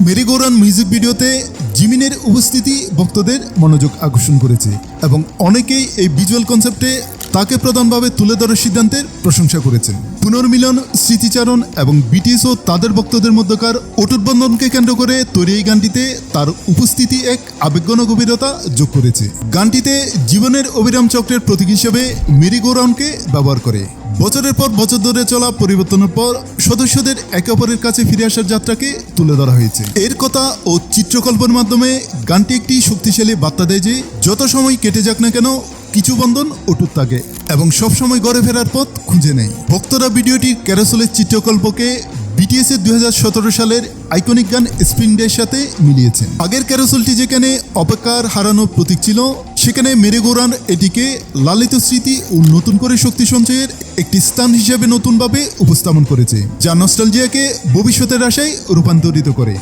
Mary go round music ভিডিওতে জিমিনের উপস্থিতি ভক্তদের মনোযোগ আকর্ষণ করেছে এবং অনেকেই এই ভিজুয়াল কনসেপ্টে তাকে প্রধানভাবে তুলে ধরার সিদ্ধান্তের প্রশংসা করেছেন। পুনর্মিলন, স্মৃতিচারণ এবং বিটিএস ও তাদের ভক্তদের মধ্যকার অটুট বন্ধনকে কেন্দ্র করে তৈরি এই গানটিতে তার উপস্থিতি এক আবেগঘন গভীরতা যোগ করেছে। গানটিতে জীবনের অবিরাম চক্রের প্রতীক হিসেবে মেরি গো রাউন্ডকে ব্যবহার করে বছরের পর বছর ধরে চলা পরিবর্তনের পর সদস্যদের একে অপরের কাছে ফিরে আসার যাত্রাকে তুলে ধরা হয়েছে। এর কথা ও চিত্রকল্পের মাধ্যমে গানটি একটি শক্তিশালী বার্তা দেয় যে যত সময় কেটে যাক না কেন কিছু বন্ধন অটুট থাকে এবং সবসময় ঘরে ফেরার পথ খুঁজে নেয়। ভক্তরা ভিডিওটির ক্যারোসেলের চিত্রকল্পকে বিটিএস এর 2017 সালের আইকনিক গান স্প্রিং ডের সাথে মিলিয়েছেন। আগের ক্যারোসেলটি যেখানে অপেক্ষার হারানোর প্রতীক ছিল, সেখানে মেরি গো রাউন্ড এটিকে লালিত স্মৃতি ও নতুন করে শক্তি সঞ্চয়ের একটি স্থান হিসেবে নতুনভাবে উপস্থাপন করেছে, যা নস্টালজিয়াকে ভবিষ্যতের আশায় রূপান্তরিত করে।